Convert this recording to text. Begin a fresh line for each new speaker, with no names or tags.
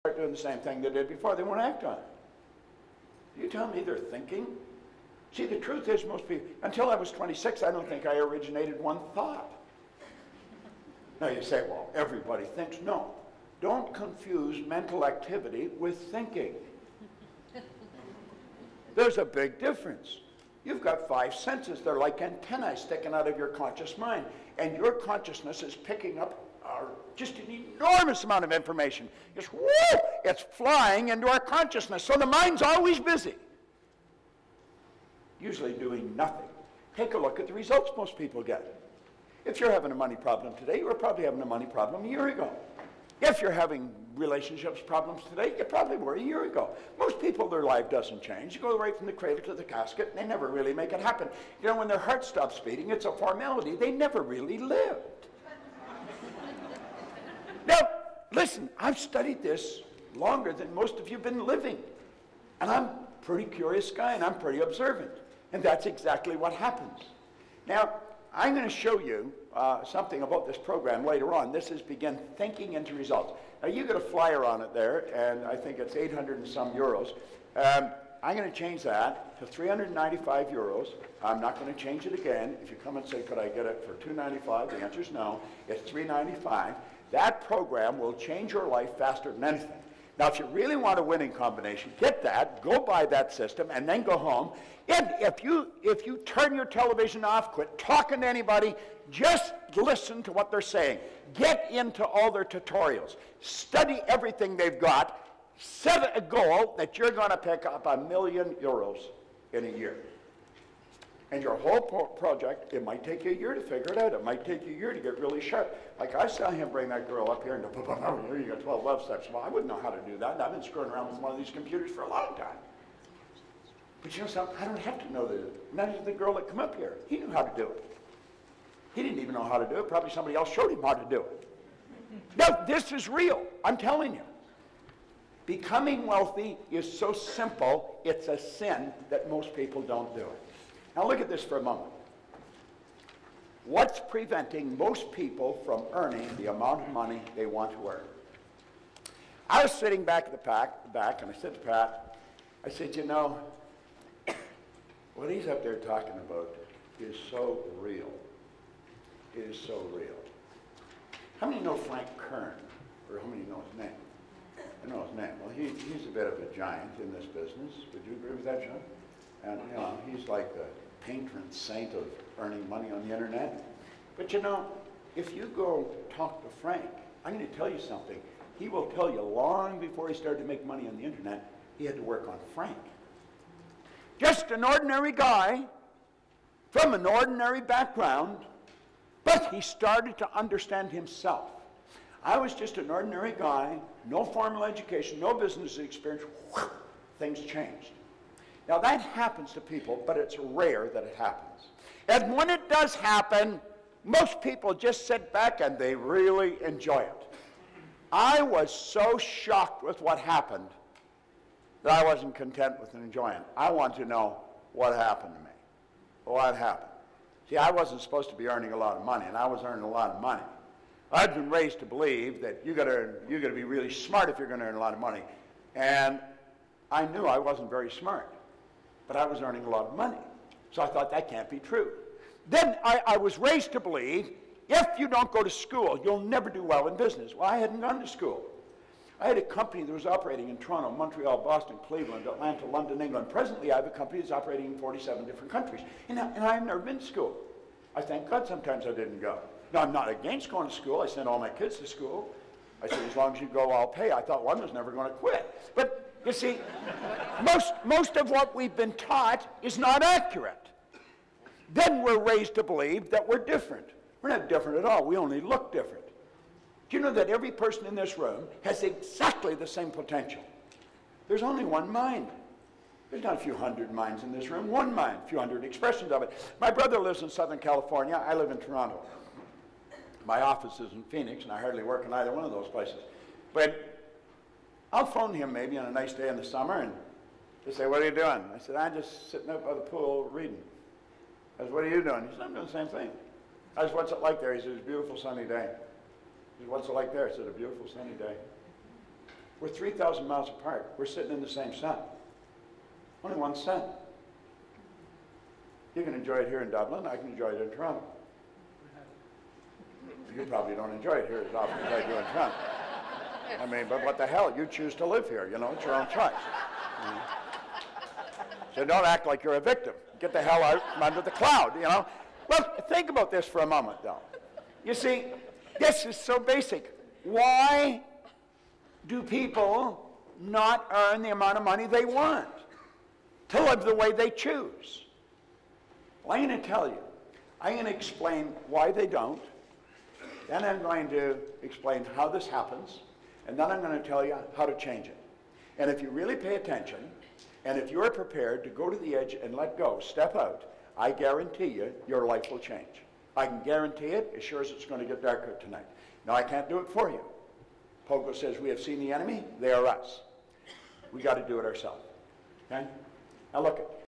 start doing the same thing they did before. They won't act on it. You tell me they're thinking? See, the truth is most people, until I was 26, I don't think I originated one thought. Now you say, well, everybody thinks. No. Don't confuse mental activity with thinking. There's a big difference. You've got 5 senses. They're like antennae sticking out of your conscious mind. And your consciousness is picking up just an enormous amount of information. Just whoo! It's flying into our consciousness. So the mind's always busy. Usually doing nothing. Take a look at the results most people get. If you're having a money problem today, you were probably having a money problem a year ago. If you're having relationships problems today, you probably were a year ago. Most people, their life doesn't change. You go right from the cradle to the casket, and they never really make it happen. You know, when their heart stops beating, it's a formality. They never really lived. Now, listen, I've studied this longer than most of you have been living. And I'm a pretty curious guy, and I'm pretty observant. And that's exactly what happens. Now, I'm going to show you something about this program later on. This is Begin Thinking into Results. Now, you got a flyer on it there, and I think it's 800 and some euros. I'm going to change that to 395 euros. I'm not going to change it again. If you come and say, could I get it for 295? The answer is no. It's 395. That program will change your life faster than anything. Now, if you really want a winning combination, get that, go buy that system, and then go home. And if you turn your television off, quit talking to anybody, just listen to what they're saying. Get into all their tutorials. Study everything they've got. Set a goal that you're going to pick up €1,000,000 in a year. And your whole project, it might take you a year to figure it out. It might take you a year to get really sharp. Like I saw him bring that girl up here and here you got 12 love steps. Well, I wouldn't know how to do that. And I've been screwing around with one of these computers for a long time. But you know something? I don't have to know that. None of the girl that come up here. He knew how to do it. He didn't even know how to do it. Probably somebody else showed him how to do it. No, this is real. I'm telling you. Becoming wealthy is so simple, it's a sin that most people don't do it. Now look at this for a moment. What's preventing most people from earning the amount of money they want to earn? I was sitting back at the back, and I said to Pat, I said, you know, what he's up there talking about is so real. It is so real. How many know Frank Kern? Or how many know his name? I know his name. Well, he's a bit of a giant in this business. Would you agree with that, John? And, you know, he's like the patron saint of earning money on the internet. But, you know, if you go talk to Frank, I'm going to tell you something. He will tell you long before he started to make money on the internet, he had to work on Frank. Just an ordinary guy from an ordinary background, but he started to understand himself. I was just an ordinary guy, no formal education, no business experience. Whew, things changed. Now that happens to people, but it's rare that it happens. And when it does happen, most people just sit back and they really enjoy it. I was so shocked with what happened that I wasn't content with enjoying it. I want to know what happened to me. What happened? See, I wasn't supposed to be earning a lot of money, and I was earning a lot of money. I'd been raised to believe that you got to be really smart if you're going to earn a lot of money. And I knew I wasn't very smart, but I was earning a lot of money. So I thought that can't be true. Then I was raised to believe if you don't go to school, you'll never do well in business. Well, I hadn't gone to school. I had a company that was operating in Toronto, Montreal, Boston, Cleveland, Atlanta, London, England. Presently, I have a company that's operating in 47 different countries. And I've never been to school. I thank God sometimes I didn't go. Now, I'm not against going to school. I sent all my kids to school. I said, as long as you go, I'll pay. I thought one was never going to quit. But, you see, most of what we've been taught is not accurate. Then we're raised to believe that we're different. We're not different at all. We only look different. Do you know that every person in this room has exactly the same potential? There's only one mind. There's not a few hundred minds in this room. One mind, a few hundred expressions of it. My brother lives in Southern California. I live in Toronto. My office is in Phoenix, and I hardly work in either one of those places. But I'll phone him maybe on a nice day in the summer, and he'll say, what are you doing? I said, I'm just sitting up by the pool reading. I said, what are you doing? He said, I'm doing the same thing. I said, what's it like there? He said, it's a beautiful sunny day. He said, what's it like there? I said, a beautiful sunny day. We're 3,000 miles apart. We're sitting in the same sun. Only one sun. You can enjoy it here in Dublin. I can enjoy it in Toronto. You probably don't enjoy it here as often as I do in Toronto. I mean, but what the hell? You choose to live here, you know. It's your own choice. So don't act like you're a victim. Get the hell out from under the cloud, you know. Well, think about this for a moment, though. You see, this is so basic. Why do people not earn the amount of money they want to live the way they choose? Well, I'm going to tell you. I'm going to explain why they don't. Then I'm going to explain how this happens. And then I'm going to tell you how to change it. And if you really pay attention, and if you're prepared to go to the edge and let go, step out, I guarantee you, your life will change. I can guarantee it as sure as it's going to get darker tonight. Now, I can't do it for you. Pogo says, we have seen the enemy, they are us. We got to do it ourselves. Okay? Now look,